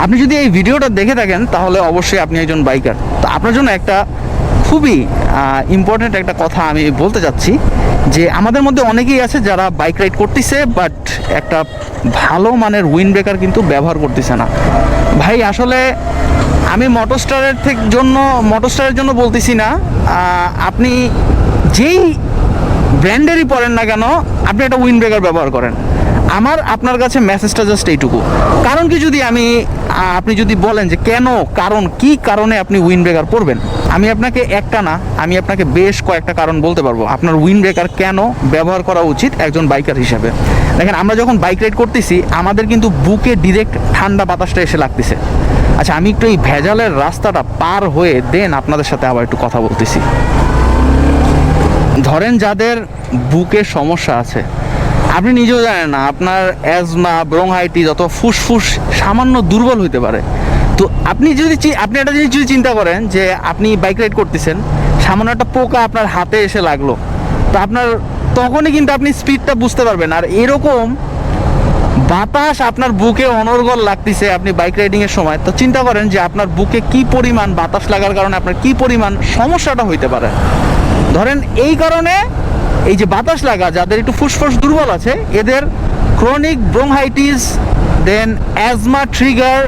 আপনি যদি এই ভিডিওটা দেখে থাকেন তাহলে অবশ্যই আপনি একজন বাইকার। তো আপনার জন্য একটা খুবই ইম্পর্ট্যান্ট একটা কথা আমি বলতে চাচ্ছি যে আমাদের মধ্যে অনেকেই আছে যারা বাইক রাইড করতেছে বাট একটা ভালো মানের উইন্ড ব্রেকার কিন্তু ব্যবহার করতেছে না। ভাই আসলে আমি মোটরস্টারের জন্য বলতেছি না, আপনি যেই ব্র্যান্ডেরই পড়েন না কেন আপনি একটা উইন্ড ব্রেকার ব্যবহার করেন। আমার আপনার কাছে মেসেজটা জাস্ট এইটুকু, কারণ কি যদি আপনি যদি বলেন যে কেন, কারণ কি কারণে আপনি উইন্ড ব্রেকার পরবেন, আমি আপনাকে একটা না, আমি আপনাকে বেশ কয়েকটা কারণ বলতে পারবো আপনার উইন্ড ব্রেকার কেন ব্যবহার করা উচিত একজন বাইকার হিসেবে। দেখেন, আমরা যখন বাইক রাইড করতেছি আমাদের কিন্তু বুকে ডিরেক্ট ঠান্ডা বাতাসটা এসে লাগতেছে। আচ্ছা, আমি একটু এই ভেজালের রাস্তাটা পার হয়ে দেন আপনাদের সাথে আবার একটু কথা বলতেছি। ধরেন যাদের বুকে সমস্যা আছে, আপনি নিজেও জানেন না আপনার অ্যাজমা, ব্রোংহাইটিস অথবা ফুসফুস সামান্য দুর্বল হইতে পারে। তো আপনি একটা জিনিস যদি চিন্তা করেন যে আপনি বাইক রাইড করতেছেন, সামান্য একটা পোকা আপনার হাতে এসে লাগলো, তো আপনার তখনই কিন্তু আপনি স্পিডটা বুঝতে পারবেন। আর এরকম বাতাস আপনার বুকে অনর্গল লাগতেছে আপনি বাইক রাইডিংয়ের সময়, তো চিন্তা করেন যে আপনার বুকে কি পরিমাণ বাতাস লাগার কারণে আপনার কি পরিমাণ সমস্যাটা হইতে পারে। ধরেন এই কারণে এই যে বাতাস লাগা, যাদের একটু ফুসফুস দুর্বল আছে এদের ক্রনিক ব্রোংহাইটিস, দেন অ্যাজমা ট্রিগার,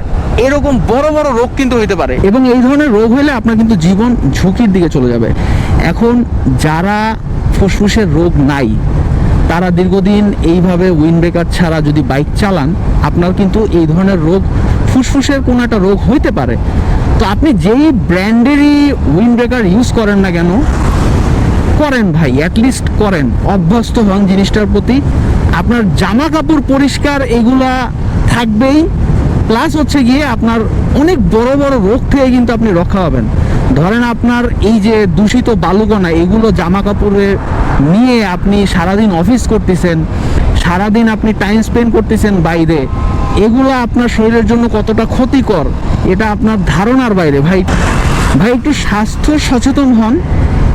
এরকম বড় বড় রোগ কিন্তু হইতে পারে। এবং এই ধরনের রোগ হলে আপনার কিন্তু জীবন ঝুঁকির দিকে চলে যাবে। এখন যারা ফুসফুসের রোগ নাই তারা দীর্ঘদিন এইভাবে উইন্ড ব্রেকার ছাড়া যদি বাইক চালান, আপনার কিন্তু এই ধরনের রোগ, ফুসফুসের কোনো একটা রোগ হইতে পারে। তো আপনি যেই ব্র্যান্ডেরই উইন্ড ব্রেকার ইউজ করেন না কেন, করেন ভাই, অ্যাটলিস্ট করেন, অভ্যস্ত হন জিনিসটার প্রতি। আপনার জামা কাপড় পরিষ্কার এগুলা থাকবেই, প্লাস হচ্ছে গিয়ে আপনার অনেক বড় বড় রোগ থেকে কিন্তু আপনি রক্ষা হবেন। ধরেন আপনার এই যে দূষিত বালুকণা, এগুলো জামা কাপড়ে নিয়ে আপনি সারাদিন অফিস করতেছেন, সারাদিন আপনি টাইম স্পেন্ড করতেছেন বাইরে, এগুলো আপনার শরীরের জন্য কতটা ক্ষতিকর এটা আপনার ধারণার বাইরে। ভাই একটু স্বাস্থ্য সচেতন হন।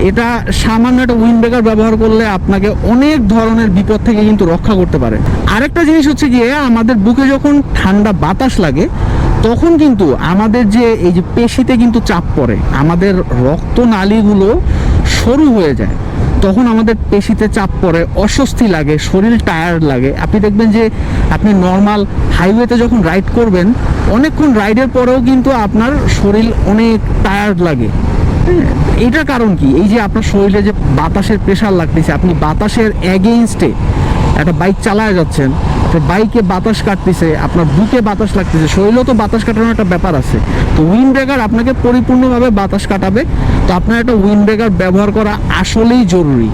এটা সামান্য একটা উইন্ড ব্রেকার ব্যবহার করলে আপনাকে অনেক ধরনের বিপদ থেকে কিন্তু রক্ষা করতে পারে। আরেকটা জিনিস হচ্ছে গিয়ে, আমাদের বুকে যখন ঠান্ডা বাতাস লাগে তখন কিন্তু আমাদের যে এই যে পেশিতে কিন্তু চাপ পড়ে, আমাদের রক্তনালীগুলো সরু হয়ে যায়, তখন আমাদের পেশিতে চাপ পড়ে, অস্বস্তি লাগে, শরীর টায়ার্ড লাগে। আপনি দেখবেন যে আপনি নর্মাল হাইওয়েতে যখন রাইড করবেন, অনেকক্ষণ রাইডের পরেও কিন্তু আপনার শরীর অনেক টায়ার্ড লাগে। এটার কারণ কি? এই যে আপনার শরীরে যে বাতাসের প্রেশার লাগতেছে, আপনি বাতাসের এগেইনস্টে একটা বাইক চালায় যাচ্ছেন, আপনার বাইকে বাতাস কাটতেছে, আপনার বুকে বাতাস লাগতেছে, শরীরেও তো বাতাস কাটানোর একটা ব্যাপার আছে। তো উইন্ড ব্রেকার আপনাকে পরিপূর্ণভাবে বাতাস কাটাবে। তো আপনার একটা উইন্ড ব্রেকার ব্যবহার করা আসলেই জরুরি।